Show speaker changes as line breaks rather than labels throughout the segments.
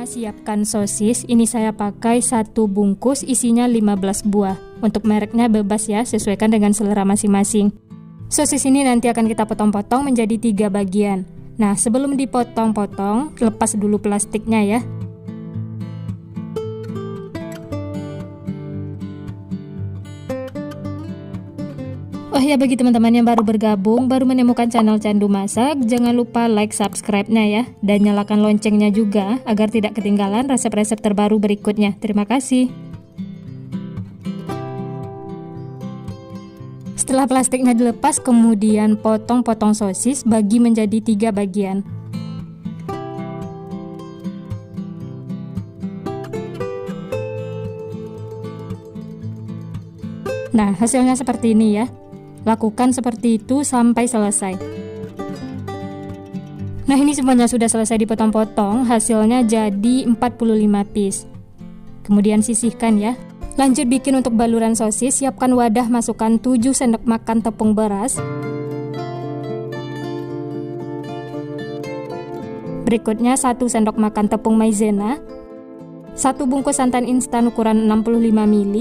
Pertama, siapkan sosis. Ini saya pakai 1 bungkus, isinya 15 buah. Untuk mereknya bebas ya, sesuaikan dengan selera masing-masing. Sosis ini nanti akan kita potong-potong menjadi 3 bagian. Nah, sebelum dipotong-potong, lepas dulu plastiknya ya. Oh ya, bagi teman-teman yang baru bergabung, baru menemukan channel Candu Masak, jangan lupa like, subscribe-nya ya, dan nyalakan loncengnya juga agar tidak ketinggalan resep-resep terbaru berikutnya. Terima kasih. Setelah plastiknya dilepas, kemudian potong-potong sosis bagi menjadi 3 bagian. Nah, hasilnya seperti ini ya. Lakukan seperti itu sampai selesai. Nah, ini semuanya sudah selesai dipotong-potong, hasilnya jadi 45 piece. Kemudian sisihkan ya. Lanjut bikin untuk baluran sosis, siapkan wadah, masukkan 7 sendok makan tepung beras. Berikutnya 1 sendok makan tepung maizena, 1 bungkus santan instan ukuran 65 ml,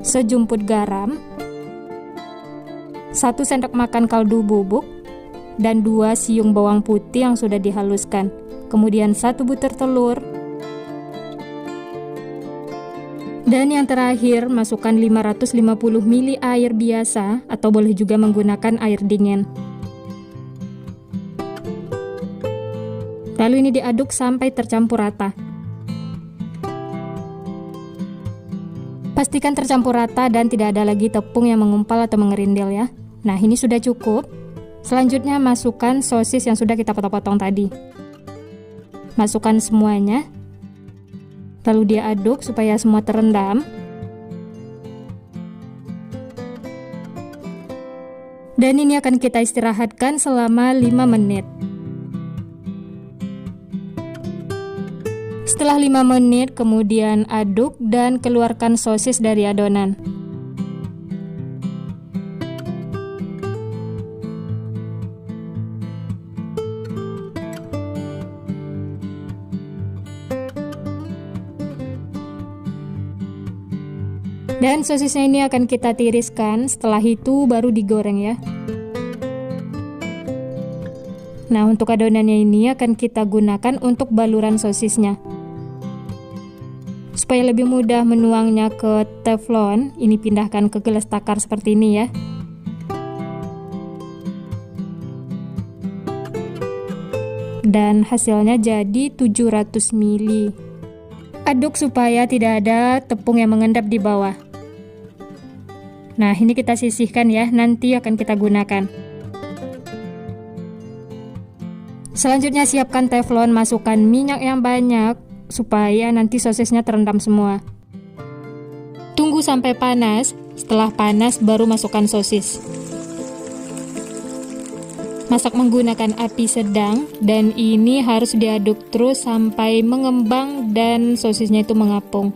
sejumput garam, 1 sendok makan kaldu bubuk, dan 2 siung bawang putih yang sudah dihaluskan. Kemudian 1 butir telur. Dan yang terakhir, masukkan 550 ml air biasa atau boleh juga menggunakan air dingin. Lalu ini diaduk sampai tercampur rata. Pastikan tercampur rata dan tidak ada lagi tepung yang mengumpal atau mengerindil ya. Nah, ini sudah cukup. Selanjutnya masukkan sosis yang sudah kita potong-potong tadi. Masukkan semuanya. Lalu diaduk supaya semua terendam. Dan ini akan kita istirahatkan selama 5 menit. Setelah 5 menit, kemudian aduk dan keluarkan sosis dari adonan. Dan sosisnya ini akan kita tiriskan, setelah itu baru digoreng ya. Nah, untuk adonannya ini akan kita gunakan untuk baluran sosisnya. Supaya lebih mudah menuangnya ke teflon, ini pindahkan ke gelas takar seperti ini ya. Dan hasilnya jadi 700 ml. Aduk supaya tidak ada tepung yang mengendap di bawah. Nah, ini kita sisihkan ya, nanti akan kita gunakan. Selanjutnya siapkan teflon, masukkan minyak yang banyak supaya nanti sosisnya terendam semua. Tunggu sampai panas, setelah panas baru masukkan sosis. Masak menggunakan api sedang dan ini harus diaduk terus sampai mengembang dan sosisnya itu mengapung.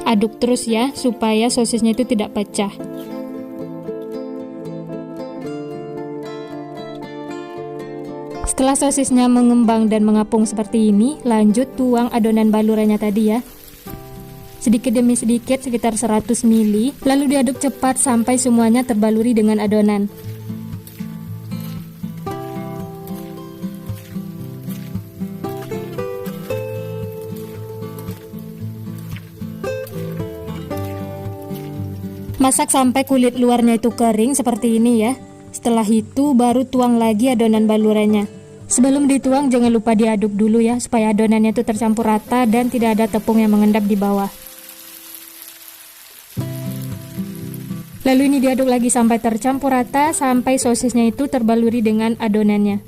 Aduk terus ya supaya sosisnya itu tidak pecah. Setelah sosisnya mengembang dan mengapung seperti ini, lanjut tuang adonan balurannya tadi ya. Sedikit demi sedikit sekitar 100 ml, lalu diaduk cepat sampai semuanya terbaluri dengan adonan. Masak sampai kulit luarnya itu kering seperti ini ya. Setelah itu baru tuang lagi adonan balurannya. Sebelum dituang jangan lupa diaduk dulu ya, supaya adonannya itu tercampur rata dan tidak ada tepung yang mengendap di bawah. Lalu ini diaduk lagi sampai tercampur rata, sampai sosisnya itu terbaluri dengan adonannya.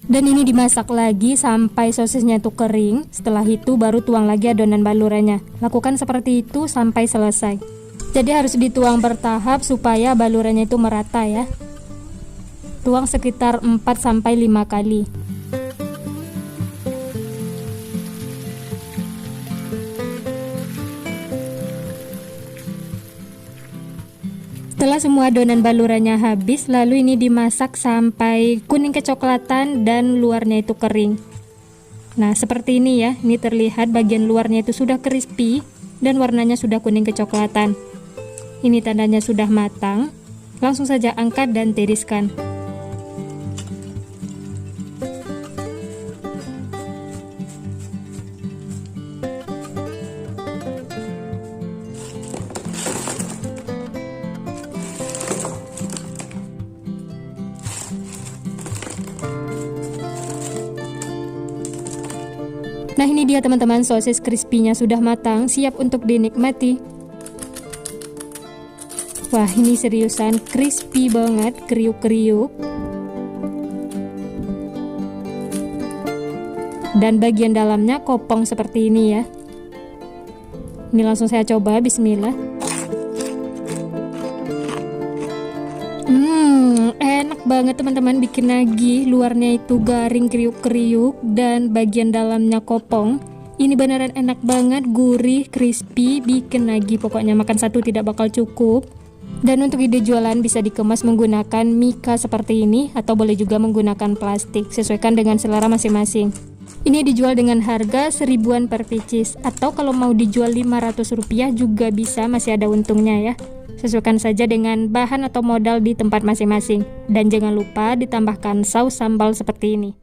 Dan ini dimasak lagi sampai sosisnya itu kering. Setelah itu baru tuang lagi adonan balurannya. Lakukan seperti itu sampai selesai. Jadi harus dituang bertahap supaya balurannya itu merata ya. Tuang sekitar 4-5 kali. Setelah semua adonan balurannya habis, lalu ini dimasak sampai kuning kecoklatan dan luarnya itu kering. Nah, seperti ini ya. Ini terlihat bagian luarnya itu sudah crispy dan warnanya sudah kuning kecoklatan. Ini tandanya sudah matang. Langsung saja angkat dan tiriskan. Nah, ini dia teman-teman, sosis crispy-nya sudah matang, siap untuk dinikmati. Wah, ini seriusan crispy banget, kriuk-kriuk. Dan bagian dalamnya kopong seperti ini ya. Ini langsung saya coba, bismillah. Enak banget teman-teman, bikin nagih. Luarnya itu garing, kriuk-kriuk, dan bagian dalamnya kopong. Ini beneran enak banget, gurih, crispy, bikin nagih. Pokoknya makan satu tidak bakal cukup. Dan untuk ide jualan bisa dikemas menggunakan mika seperti ini, atau boleh juga menggunakan plastik, sesuaikan dengan selera masing-masing. Ini dijual dengan harga 1000-an per pieces, atau kalau mau dijual Rp500 juga bisa, masih ada untungnya ya. Sesuaikan saja dengan bahan atau modal di tempat masing-masing. Dan jangan lupa ditambahkan saus sambal seperti ini.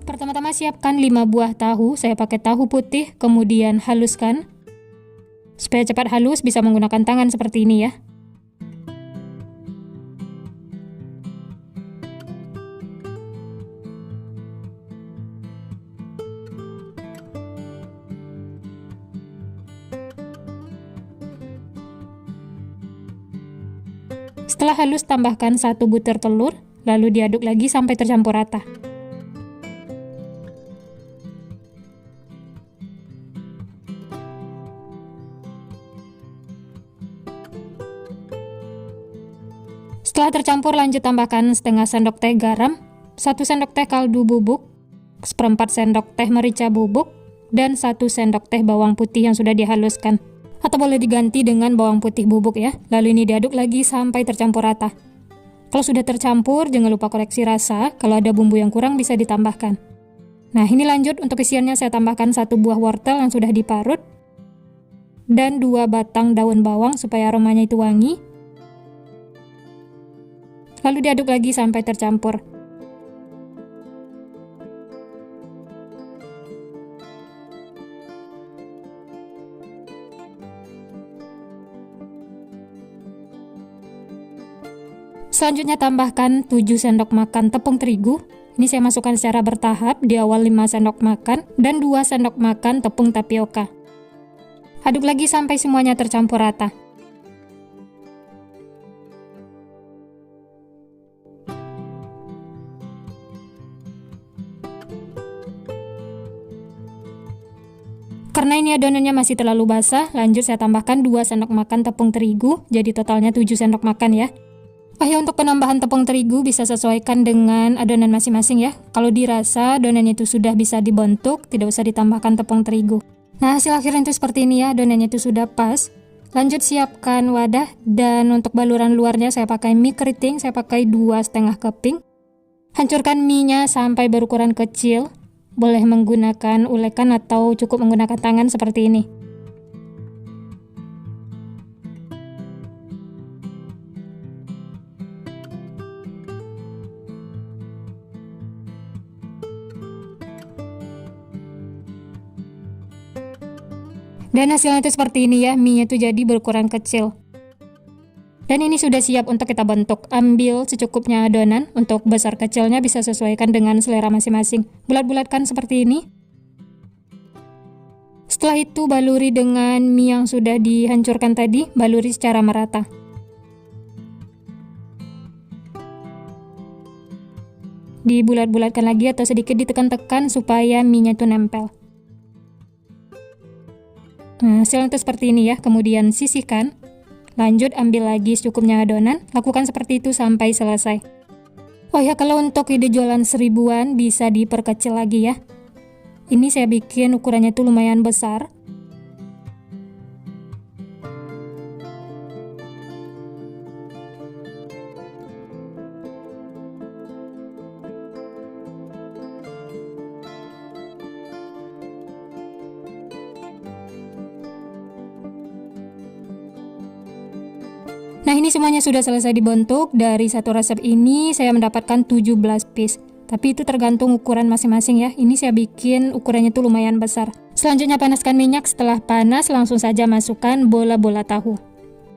Pertama-tama siapkan 5 buah tahu. Saya pakai tahu putih, kemudian haluskan. Supaya cepat halus bisa menggunakan tangan seperti ini ya. Setelah halus, tambahkan 1 butir telur, lalu diaduk lagi sampai tercampur rata. Setelah tercampur, lanjut tambahkan setengah sendok teh garam, 1 sendok teh kaldu bubuk, 1/4 sendok teh merica bubuk, dan 1 sendok teh bawang putih yang sudah dihaluskan. Atau boleh diganti dengan bawang putih bubuk ya. Lalu ini diaduk lagi sampai tercampur rata. Kalau sudah tercampur, jangan lupa koreksi rasa. Kalau ada bumbu yang kurang bisa ditambahkan. Nah, ini lanjut untuk isiannya. Saya tambahkan 1 buah wortel yang sudah diparut dan 2 batang daun bawang supaya aromanya itu wangi. Lalu diaduk lagi sampai tercampur. Selanjutnya tambahkan 7 sendok makan tepung terigu. Ini saya masukkan secara bertahap, di awal 5 sendok makan dan 2 sendok makan tepung tapioka. Aduk lagi sampai semuanya tercampur rata. Karena ini adonannya masih terlalu basah, lanjut saya tambahkan 2 sendok makan tepung terigu, jadi totalnya 7 sendok makan ya. Oh ya, untuk penambahan tepung terigu bisa sesuaikan dengan adonan masing-masing ya. Kalau dirasa adonannya itu sudah bisa dibentuk, tidak usah ditambahkan tepung terigu. Nah, hasil akhirnya itu seperti ini ya, adonannya itu sudah pas. Lanjut siapkan wadah, dan untuk baluran luarnya saya pakai mie keriting, saya pakai 2,5 keping. Hancurkan mie-nya sampai berukuran kecil. Boleh menggunakan ulekan atau cukup menggunakan tangan seperti ini. Dan hasilnya itu seperti ini ya, mie-nya itu jadi berukuran kecil. Dan ini sudah siap untuk kita bentuk. Ambil secukupnya adonan, untuk besar kecilnya bisa sesuaikan dengan selera masing-masing. Bulat-bulatkan seperti ini. Setelah itu baluri dengan mie yang sudah dihancurkan tadi, baluri secara merata. Dibulat-bulatkan lagi atau sedikit ditekan-tekan supaya mie-nya itu nempel. Nah, hasilnya itu seperti ini ya, kemudian sisihkan. Lanjut ambil lagi secukupnya adonan, lakukan seperti itu sampai selesai. Oh ya, kalau untuk ide jualan 1000-an bisa diperkecil lagi ya. Ini saya bikin ukurannya tuh lumayan besar. Nah, ini semuanya sudah selesai dibentuk. Dari satu resep ini saya mendapatkan 17 piece. Tapi itu tergantung ukuran masing-masing ya. Ini saya bikin ukurannya tuh lumayan besar. Selanjutnya panaskan minyak. Setelah panas langsung saja masukkan bola-bola tahu.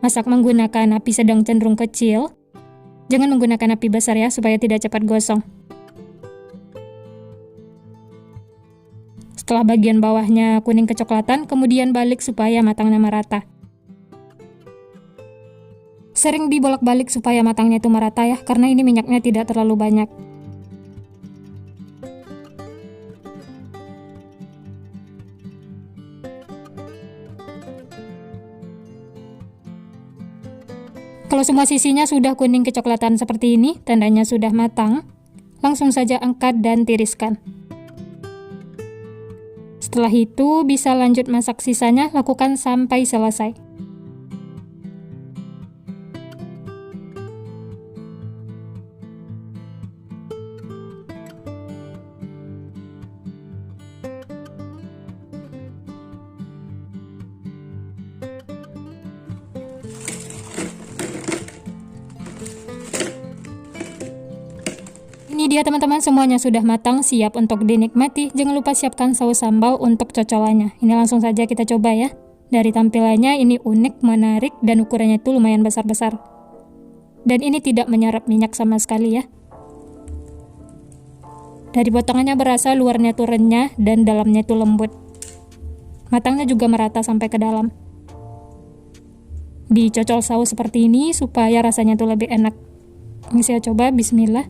Masak menggunakan api sedang cenderung kecil. Jangan menggunakan api besar ya, supaya tidak cepat gosong. Setelah bagian bawahnya kuning kecoklatan, kemudian balik supaya matangnya merata. Sering dibolak-balik supaya matangnya itu merata ya, karena ini minyaknya tidak terlalu banyak. Kalau semua sisinya sudah kuning kecoklatan seperti ini, tandanya sudah matang. Langsung saja angkat dan tiriskan. Setelah itu bisa lanjut masak sisanya, lakukan sampai selesai. Ini dia teman-teman, semuanya sudah matang, siap untuk dinikmati. Jangan lupa siapkan saus sambal untuk cocolannya. Ini langsung saja kita coba ya. Dari tampilannya ini unik, menarik, dan ukurannya itu lumayan besar-besar. Dan ini tidak menyerap minyak sama sekali ya. Dari potongannya berasa luarnya itu renyah dan dalamnya itu lembut. Matangnya juga merata sampai ke dalam. Dicocol saus seperti ini supaya rasanya itu lebih enak. Ini saya coba, bismillah.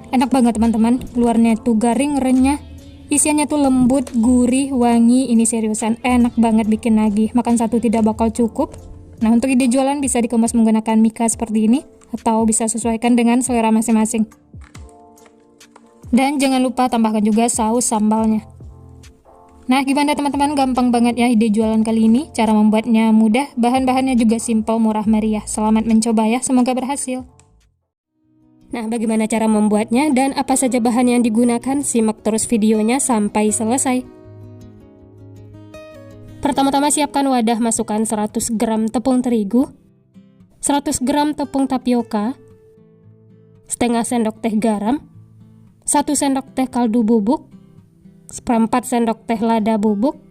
Enak banget teman-teman. Luarnya itu garing, renyah. Isiannya tuh lembut, gurih, wangi. Ini seriusan enak banget bikin nagih. Makan satu tidak bakal cukup. Nah, untuk ide jualan bisa dikemas menggunakan mika seperti ini, atau bisa sesuaikan dengan selera masing-masing. Dan jangan lupa tambahkan juga saus sambalnya. Nah, gimana teman-teman? Gampang banget ya ide jualan kali ini. Cara membuatnya mudah, bahan-bahannya juga simpel, murah meriah. Selamat mencoba ya, semoga berhasil. Nah, bagaimana cara membuatnya dan apa saja bahan yang digunakan? Simak terus videonya sampai selesai. Pertama-tama siapkan wadah, masukkan 100 gram tepung terigu, 100 gram tepung tapioka, setengah sendok teh garam, 1 sendok teh kaldu bubuk, seperempat sendok teh lada bubuk.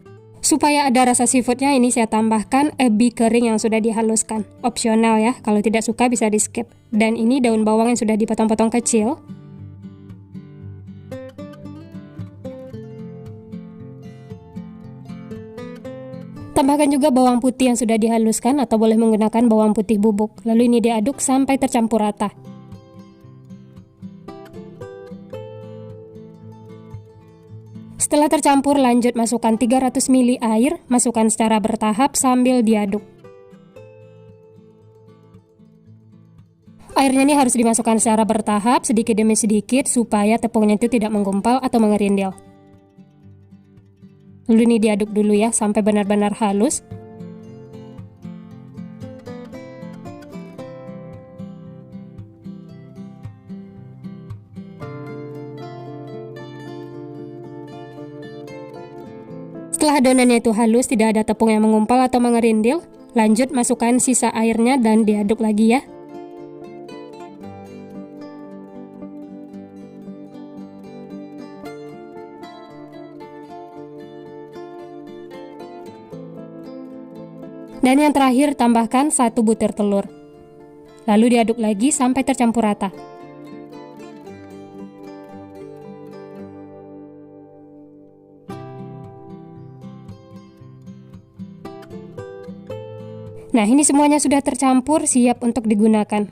Supaya ada rasa seafoodnya, ini saya tambahkan ebi kering yang sudah dihaluskan. Opsional ya, kalau tidak suka bisa di skip. Dan ini daun bawang yang sudah dipotong-potong kecil. Tambahkan juga bawang putih yang sudah dihaluskan atau boleh menggunakan bawang putih bubuk. Lalu ini diaduk sampai tercampur rata. Setelah tercampur, lanjut masukkan 300 ml air, masukkan secara bertahap sambil diaduk. Airnya ini harus dimasukkan secara bertahap, sedikit demi sedikit, supaya tepungnya itu tidak menggumpal atau mengerindil. Lalu ini diaduk dulu ya, sampai benar-benar halus. Setelah adonannya itu halus, tidak ada tepung yang menggumpal atau mengerindil, lanjut masukkan sisa airnya dan diaduk lagi ya. Dan yang terakhir, tambahkan 1 butir telur. Lalu diaduk lagi sampai tercampur rata. Nah, ini semuanya sudah tercampur, siap untuk digunakan.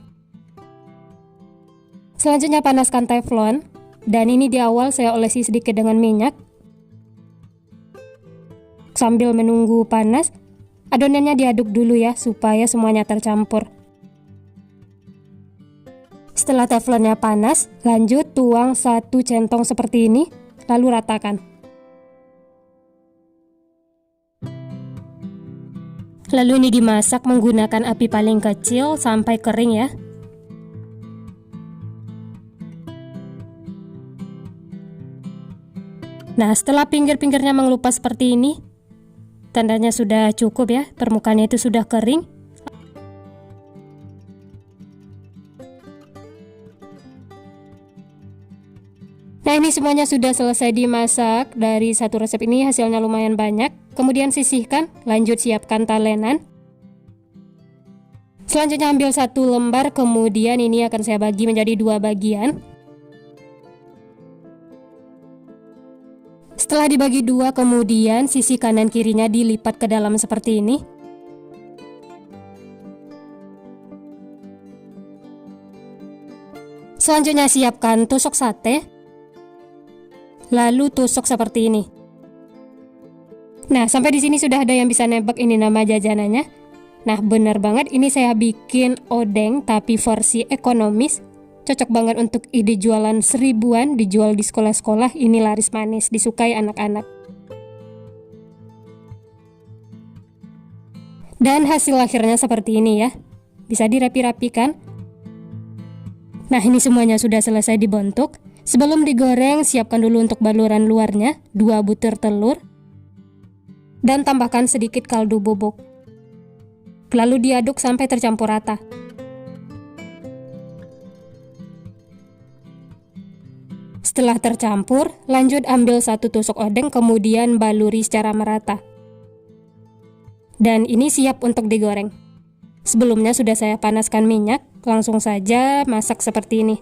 Selanjutnya panaskan teflon, dan ini di awal saya olesi sedikit dengan minyak. Sambil menunggu panas, adonannya diaduk dulu ya, supaya semuanya tercampur. Setelah teflonnya panas, lanjut tuang 1 centong seperti ini, lalu ratakan. Lalu ini dimasak menggunakan api paling kecil sampai kering ya. Nah, setelah pinggir-pinggirnya mengelupas seperti ini, tandanya sudah cukup ya, permukaannya itu sudah kering. Nah, ini semuanya sudah selesai dimasak. Dari satu resep ini hasilnya lumayan banyak. Kemudian sisihkan, lanjut siapkan talenan. Selanjutnya ambil 1 lembar, kemudian ini akan saya bagi menjadi 2 bagian. Setelah dibagi 2, kemudian sisi kanan kirinya dilipat ke dalam seperti ini. Selanjutnya siapkan tusuk sate. Lalu tusuk seperti ini. Nah, sampai di sini sudah ada yang bisa nebak ini nama jajanannya. Nah, benar banget, ini saya bikin odeng tapi versi ekonomis. Cocok banget untuk ide jualan 1000-an, dijual di sekolah-sekolah. Ini laris manis, disukai anak-anak. Dan hasil akhirnya seperti ini ya. Bisa dirapi-rapikan. Nah, ini semuanya sudah selesai dibentuk. Sebelum digoreng, siapkan dulu untuk baluran luarnya, 2 butir telur, dan tambahkan sedikit kaldu bubuk. Lalu diaduk sampai tercampur rata. Setelah tercampur, lanjut ambil 1 tusuk odeng, kemudian baluri secara merata. Dan ini siap untuk digoreng. Sebelumnya sudah saya panaskan minyak, langsung saja masak seperti ini.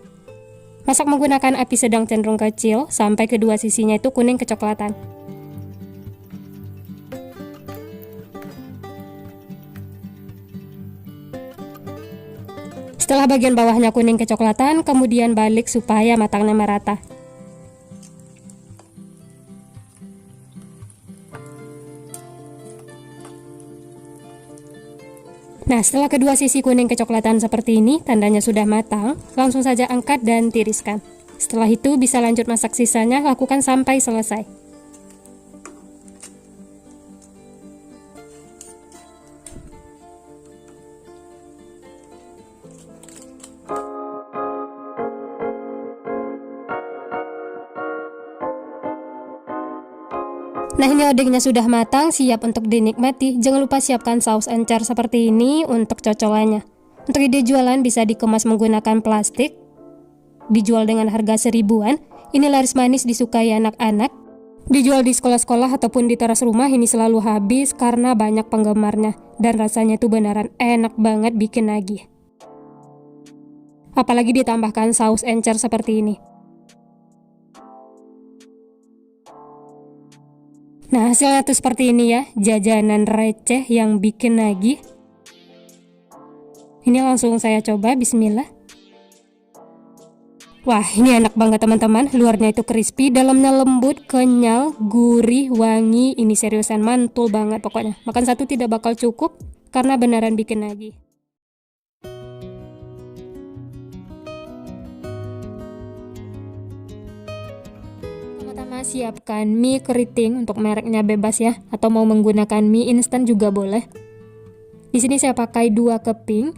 Masak menggunakan api sedang cenderung kecil sampai kedua sisinya itu kuning kecoklatan. Setelah bagian bawahnya kuning kecoklatan, kemudian balik supaya matangnya merata. Nah, setelah kedua sisi kuning kecoklatan seperti ini, tandanya sudah matang, langsung saja angkat dan tiriskan. Setelah itu bisa lanjut masak sisanya, lakukan sampai selesai. Nah, ini odengnya sudah matang, siap untuk dinikmati. Jangan lupa siapkan saus encer seperti ini untuk cocolannya. Untuk ide jualan bisa dikemas menggunakan plastik. Dijual dengan harga 1000-an. Ini laris manis disukai anak-anak. Dijual di sekolah-sekolah ataupun di teras rumah, ini selalu habis karena banyak penggemarnya. Dan rasanya itu beneran enak banget bikin nagih. Apalagi ditambahkan saus encer seperti ini. Nah, hasilnya tuh seperti ini ya, jajanan receh yang bikin nagih. Ini langsung saya coba, bismillah. Wah, ini enak banget teman-teman, luarnya itu crispy, dalamnya lembut, kenyal, gurih, wangi. Ini seriusan mantul banget pokoknya. Makan satu tidak bakal cukup, karena beneran bikin nagih. Pertama, siapkan mie keriting, untuk mereknya bebas ya, atau mau menggunakan mie instan juga boleh. Di sini saya pakai 2 keping.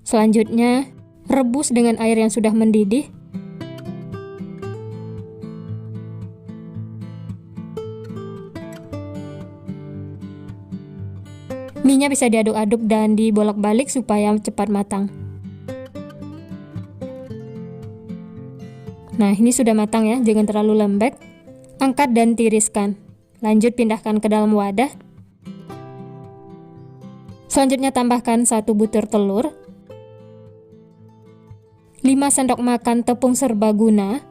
Selanjutnya, rebus dengan air yang sudah mendidih. Mie-nya bisa diaduk-aduk dan dibolak-balik supaya cepat matang. Nah, ini sudah matang ya, jangan terlalu lembek. Angkat dan tiriskan. Lanjut pindahkan ke dalam wadah. Selanjutnya tambahkan 1 butir telur, 5 sendok makan tepung serbaguna.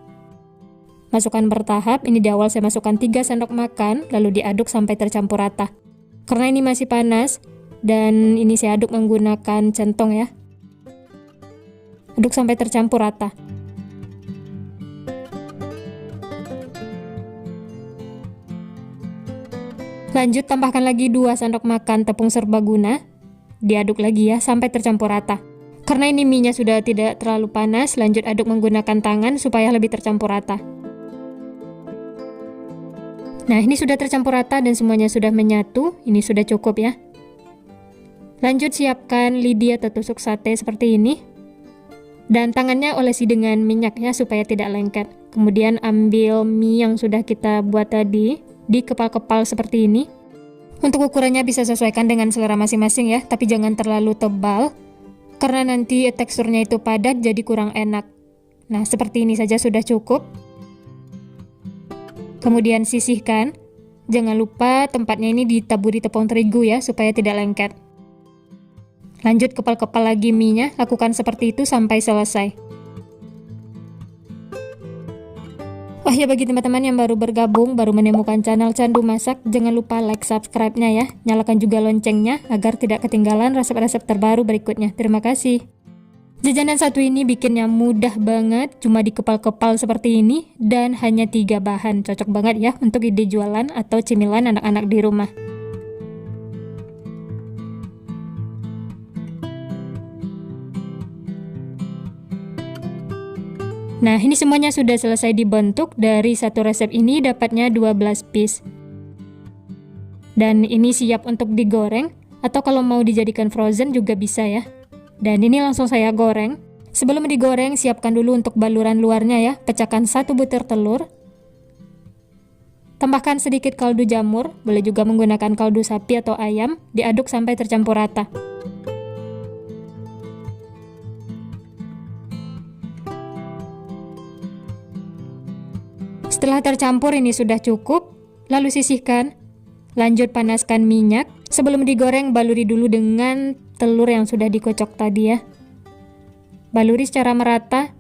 Masukkan bertahap, ini di awal saya masukkan 3 sendok makan, lalu diaduk sampai tercampur rata. Karena ini masih panas, dan ini saya aduk menggunakan centong ya. Aduk sampai tercampur rata. Lanjut tambahkan lagi 2 sendok makan tepung serbaguna. Diaduk lagi ya sampai tercampur rata. Karena ini mie-nya sudah tidak terlalu panas, lanjut aduk menggunakan tangan supaya lebih tercampur rata. Nah, ini sudah tercampur rata dan semuanya sudah menyatu. Ini sudah cukup ya. Lanjut siapkan lidi atau tusuk sate seperti ini. Dan tangannya olesi dengan minyak ya supaya tidak lengket. Kemudian ambil mie yang sudah kita buat tadi, dikepal-kepal seperti ini. Untuk ukurannya bisa sesuaikan dengan selera masing-masing ya, tapi jangan terlalu tebal. Karena nanti teksturnya itu padat jadi kurang enak. Nah, seperti ini saja sudah cukup. Kemudian sisihkan. Jangan lupa tempatnya ini ditaburi tepung terigu ya, supaya tidak lengket. Lanjut kepal-kepal lagi mie-nya, lakukan seperti itu sampai selesai. Wah ya, bagi teman-teman yang baru bergabung, baru menemukan channel Candu Masak, jangan lupa like, subscribe-nya ya. Nyalakan juga loncengnya agar tidak ketinggalan resep-resep terbaru berikutnya. Terima kasih. Jajanan satu ini bikinnya mudah banget, cuma dikepal-kepal seperti ini, dan hanya 3 bahan. Cocok banget ya untuk ide jualan atau cemilan anak-anak di rumah. Nah, ini semuanya sudah selesai dibentuk. Dari satu resep ini dapatnya 12 piece. Dan ini siap untuk digoreng, atau kalau mau dijadikan frozen juga bisa ya. Dan ini langsung saya goreng. Sebelum digoreng, siapkan dulu untuk baluran luarnya ya. Pecahkan 1 butir telur. Tambahkan sedikit kaldu jamur, boleh juga menggunakan kaldu sapi atau ayam. Diaduk sampai tercampur rata. Setelah tercampur ini sudah cukup, lalu sisihkan. Lanjut panaskan minyak. Sebelum digoreng, baluri dulu dengan telur yang sudah dikocok tadi ya. Baluri secara merata.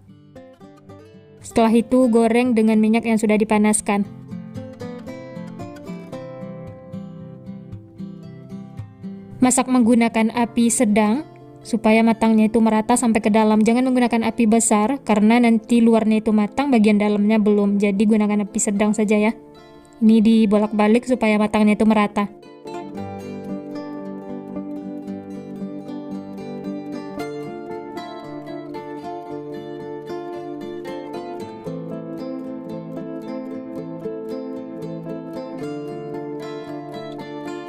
Setelah itu goreng dengan minyak yang sudah dipanaskan. Masak menggunakan api sedang supaya matangnya itu merata sampai ke dalam. Jangan menggunakan api besar karena nanti luarnya itu matang, bagian dalamnya belum. Jadi gunakan api sedang saja ya. Ini dibolak-balik supaya matangnya itu merata.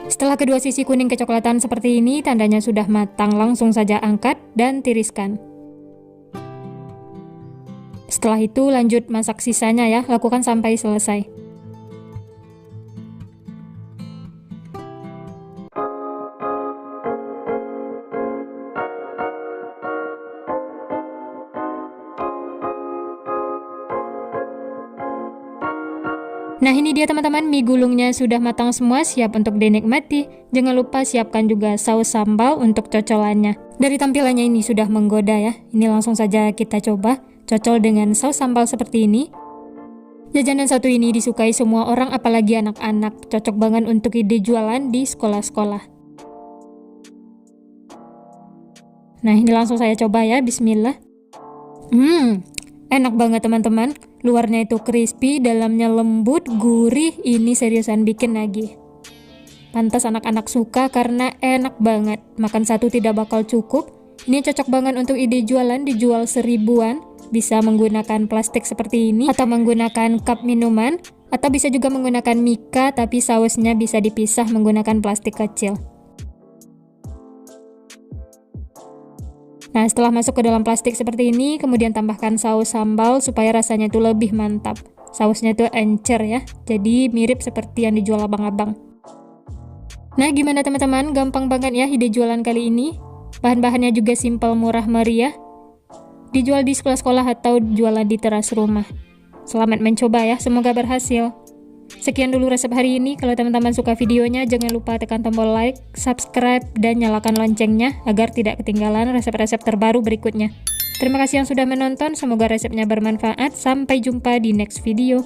Setelah kedua sisi kuning kecoklatan seperti ini, tandanya sudah matang. Langsung saja angkat dan tiriskan. Setelah itu lanjut masak sisanya ya, lakukan sampai selesai. Nah, ini dia teman-teman, mie gulungnya sudah matang semua, siap untuk dinikmati. Jangan lupa siapkan juga saus sambal untuk cocolannya. Dari tampilannya ini sudah menggoda ya. Ini langsung saja kita coba. Cocol dengan saus sambal seperti ini. Jajanan satu ini disukai semua orang, apalagi anak-anak. Cocok banget untuk ide jualan di sekolah-sekolah. Nah, ini langsung saya coba ya, bismillah. Enak banget teman-teman. Luarnya itu crispy, dalamnya lembut, gurih. Ini seriusan bikin lagi. Pantas anak-anak suka karena enak banget. Makan satu tidak bakal cukup. Ini cocok banget untuk ide jualan, dijual 1000-an. Bisa menggunakan plastik seperti ini, atau menggunakan cup minuman, atau bisa juga menggunakan mika, tapi sausnya bisa dipisah menggunakan plastik kecil. Nah, setelah masuk ke dalam plastik seperti ini, kemudian tambahkan saus sambal supaya rasanya itu lebih mantap. Sausnya itu encer ya, jadi mirip seperti yang dijual abang-abang. Nah, gimana teman-teman? Gampang banget ya ide jualan kali ini. Bahan-bahannya juga simpel, murah meriah. Dijual di sekolah-sekolah atau jualan di teras rumah. Selamat mencoba ya, semoga berhasil. Sekian dulu resep hari ini. Kalau teman-teman suka videonya, jangan lupa tekan tombol like, subscribe, dan nyalakan loncengnya agar tidak ketinggalan resep-resep terbaru berikutnya. Terima kasih yang sudah menonton, semoga resepnya bermanfaat. Sampai jumpa di next video.